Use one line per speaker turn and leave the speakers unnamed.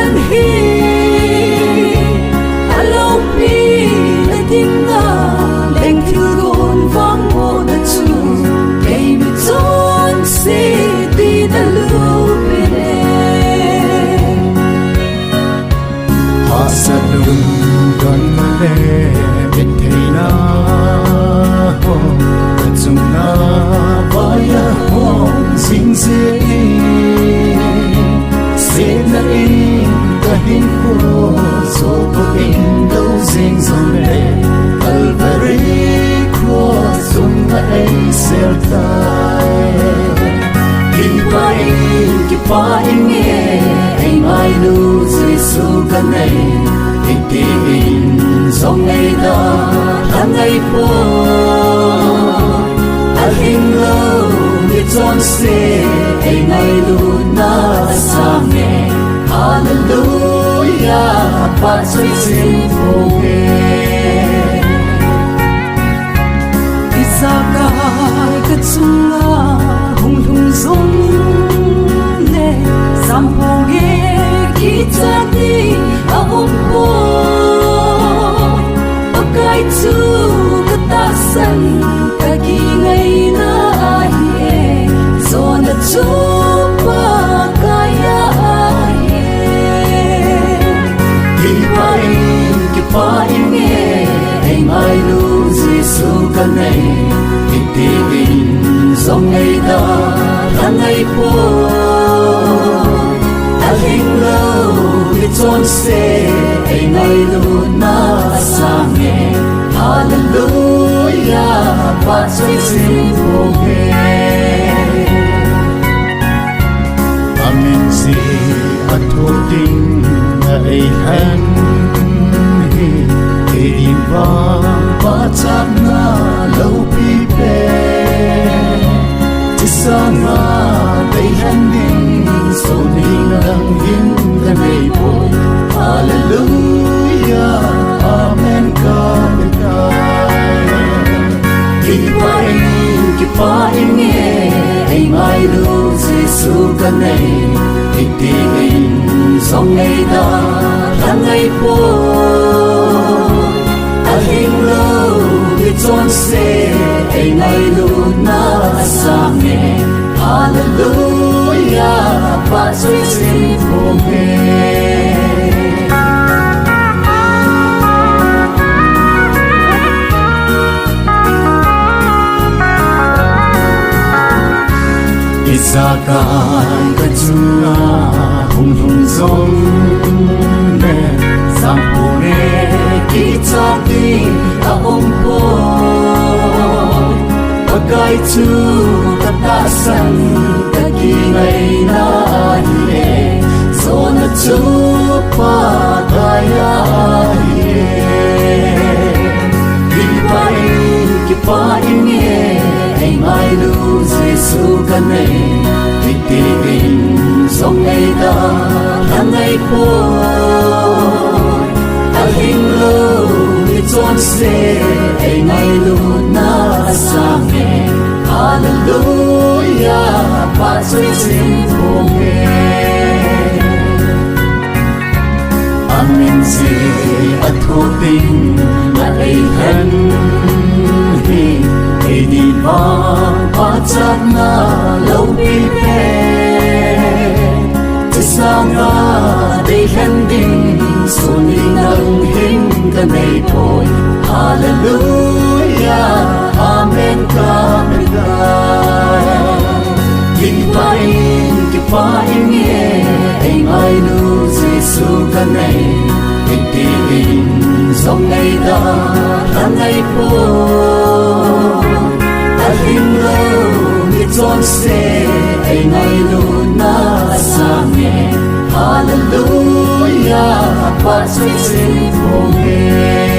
nan hi alo pi na ding na leng thil gon vang mo na chu kei mi chon se ti na lu pe le
ha sa lung gon le bit thei na ho chung na va ya ho sing se se na in ka hin ko so ko in do sing song le Calvary cross sung na ai sel tai ki pa in nge ai mai lu Giêsu ka nei ti in song nei da thang ai po a hin lo ni chon se ai mai lu na sa me hallelujah pa chui sin pho ge
Isaka ka chunga hung lung zong le sampo ge ki chati a om po akai chu ka ta san ka gi ngai na ai e so na chu pa ka ya ai
ki pa in nge ai mai lu Giêsu ka nei ti in song nei da thang ai po a hin lo ni chon se ai mai lu na sa me hallelujah pa chui sin pho ge amen si a thu ding ai han hi in va pa chap na lo pi pe ti sa na dei han ding so ni nang hin da nei po hallelujah amen ka ka ki pa in nge ai mai lu Giêsu ka nei ti in song nei da thang ai po a hin lo ni chon se ai mai lu na sa me hallelujah pa chui sin pho ge Isaka ka chunga hung hung zong le sampu ne ki chati a om po akai chu ka ta san ka ki ngai na ai e so na chu pa ka ya ai ki pa in nge ai mai lu Giêsu ka nei ti in song nei da thang ai po a hin lo ni chon se ai mai lu na sa me hallelujah pa chui sin pho ge amen si a thu ding a ai han hi ai di va pa chap na lo pi pe ti sa na dei han ding so ni nang hin ka nei poi hallelujah amen ka me da ki pa in nge ai mai lu Giêsu ka nei ti in song nei da thang ai po a hin lo ni chon se ai mai lu na sa me hallelujah pa chui sin pho ge